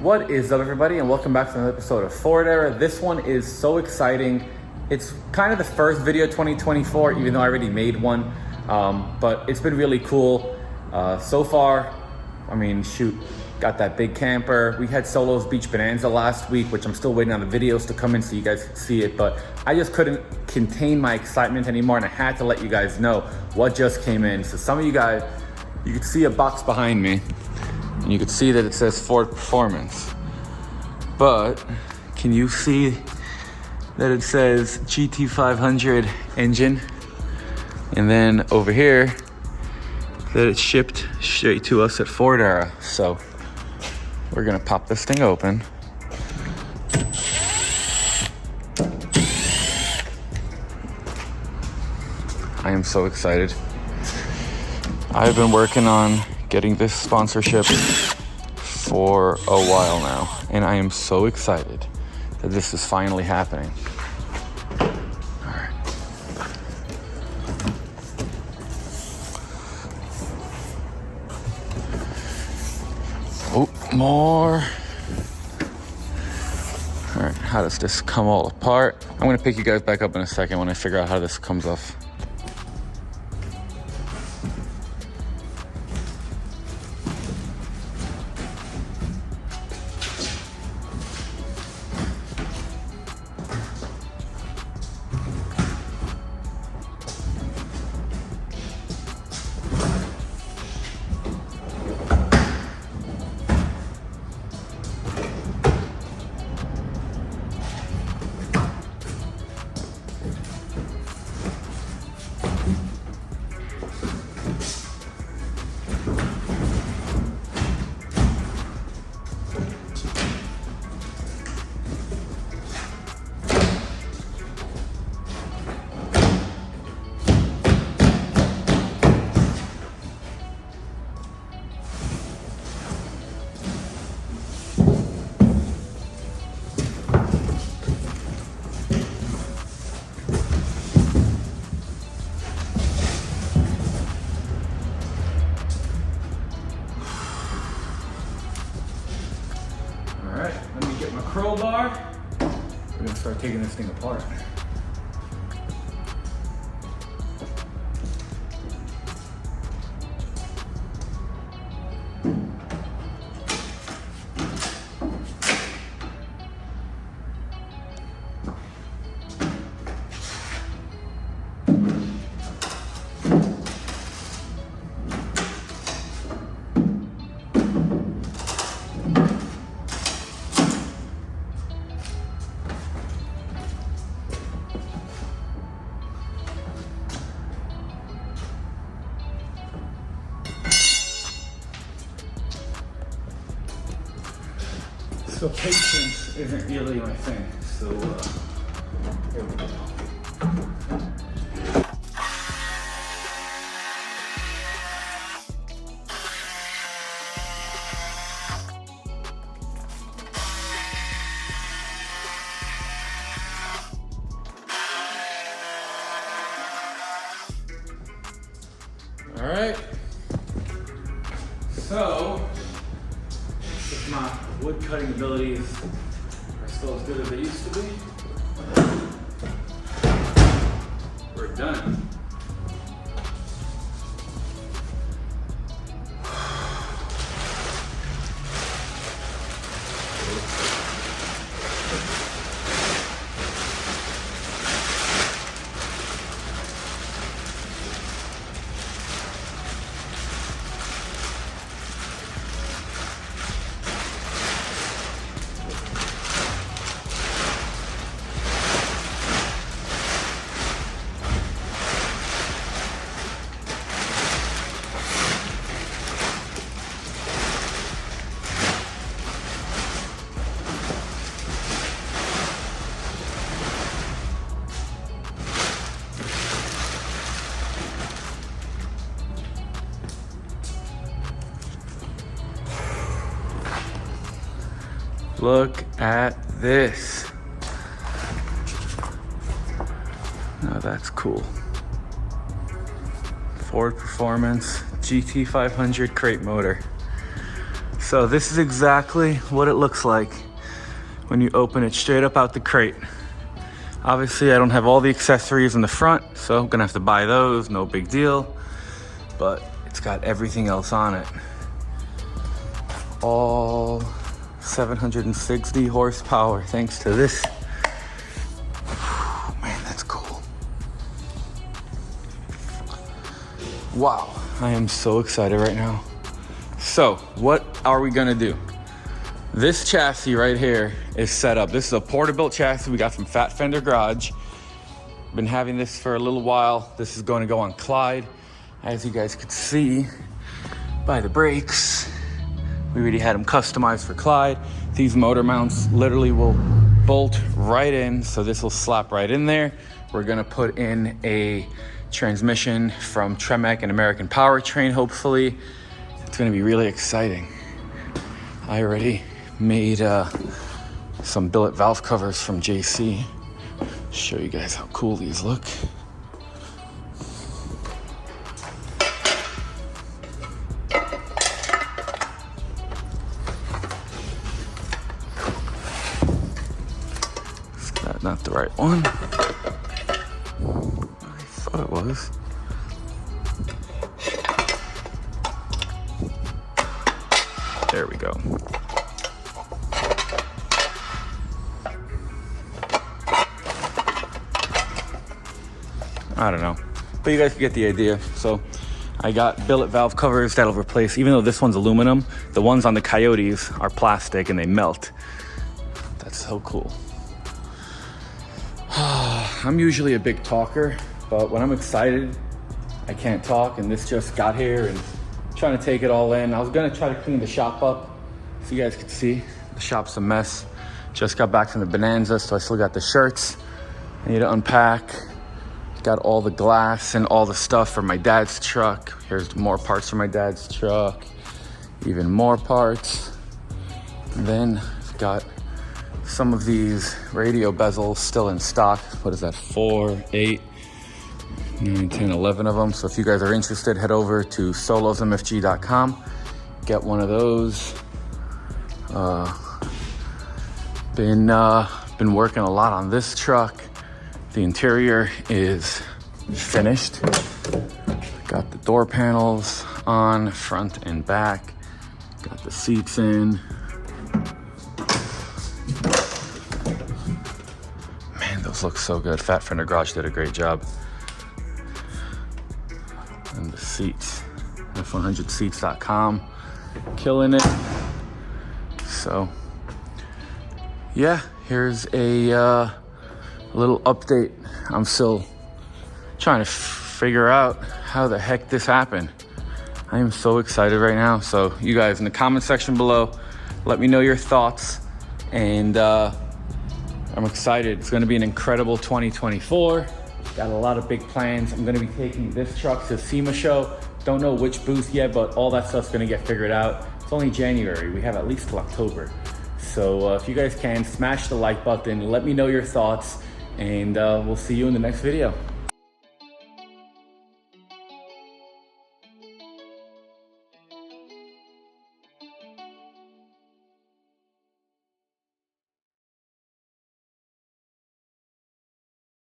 What is up, everybody, and welcome back to another episode of Ford Era. This one is so exciting. It's kind of the first video 2024, even though I already made one, but it's been really cool so far. I mean, shoot, got that big camper. We had Solo's Beach Bonanza last week, which I'm still waiting on the videos to come in so you guys can see it, but I just couldn't contain my excitement anymore, and I had to let you guys know what just came in. So some of you guys, you can see a box behind me, and you can see that it says Ford Performance. But can you see that it says GT500 engine? And then over here, that it's shipped straight to us at Ford Era. So we're gonna pop this thing open. I am so excited. I've been working on getting this sponsorship for a while now, and I am so excited that this is finally happening. All right. Oh, more. All right, how does this come all apart? I'm gonna pick you guys back up in a second when I figure out how this comes off. Crowbar. We're gonna start taking this thing apart. So patience isn't really my thing, so here we go. All right, so if my wood cutting abilities are still as good as they used to be, we're done. Look at this. Now that's cool. Ford Performance GT500 Crate motor. So this is exactly what it looks like when you open it straight up out the crate. Obviously, I don't have all the accessories in the front, so I'm gonna have to buy those, no big deal. But it's got everything else on it. All 760 horsepower, thanks to this. Man, that's cool. Wow, I am so excited right now. So, what are we gonna do? This chassis right here is set up. This is a Porterbuilt chassis we got from Fat Fender Garage. Been having this for a little while. This is going to go on Clyde. As you guys could see by the brakes, we already had them customized for Clyde. These motor mounts literally will bolt right in, so this will slap right in there. We're gonna put in a transmission from Tremec and American Powertrain, hopefully. It's gonna be really exciting. I already made some billet valve covers from JC. Show you guys how cool these look. Is that not the right one? I thought it was. There we go. I don't know, but you guys get the idea. So I got billet valve covers that'll replace, even though this one's aluminum, the ones on the Coyotes are plastic and they melt. That's so cool. I'm usually a big talker, but when I'm excited, I can't talk, and this just got here and trying to take it all in. I was gonna try to clean the shop up so you guys could see. The shop's a mess. Just got back from the Bonanza, so I still got the shirts I need to unpack. Got all the glass and all the stuff for my dad's truck. Here's more parts for my dad's truck. Even more parts. And then I've got some of these radio bezels still in stock. What is that, 4, 8, 9, 10, 11 of them. So if you guys are interested, head over to solosmfg.com. Get one of those. Been working a lot on this truck. The interior is finished. Got the door panels on, front and back. Got the seats in. Man, those look so good. Fat Fender Garage did a great job. And the seats, F100seats.com, killing it. So, yeah, here's a little update. I'm still trying to figure out how the heck this happened. I am so excited right now. So you guys in the comment section below, let me know your thoughts. And I'm excited. It's gonna be an incredible 2024. Got a lot of big plans. I'm gonna be taking this truck to SEMA show. Don't know which booth yet, but all that stuff's gonna get figured out. It's only January. We have at least till October. So if you guys can, smash the like button. Let me know your thoughts. And we'll see you in the next video.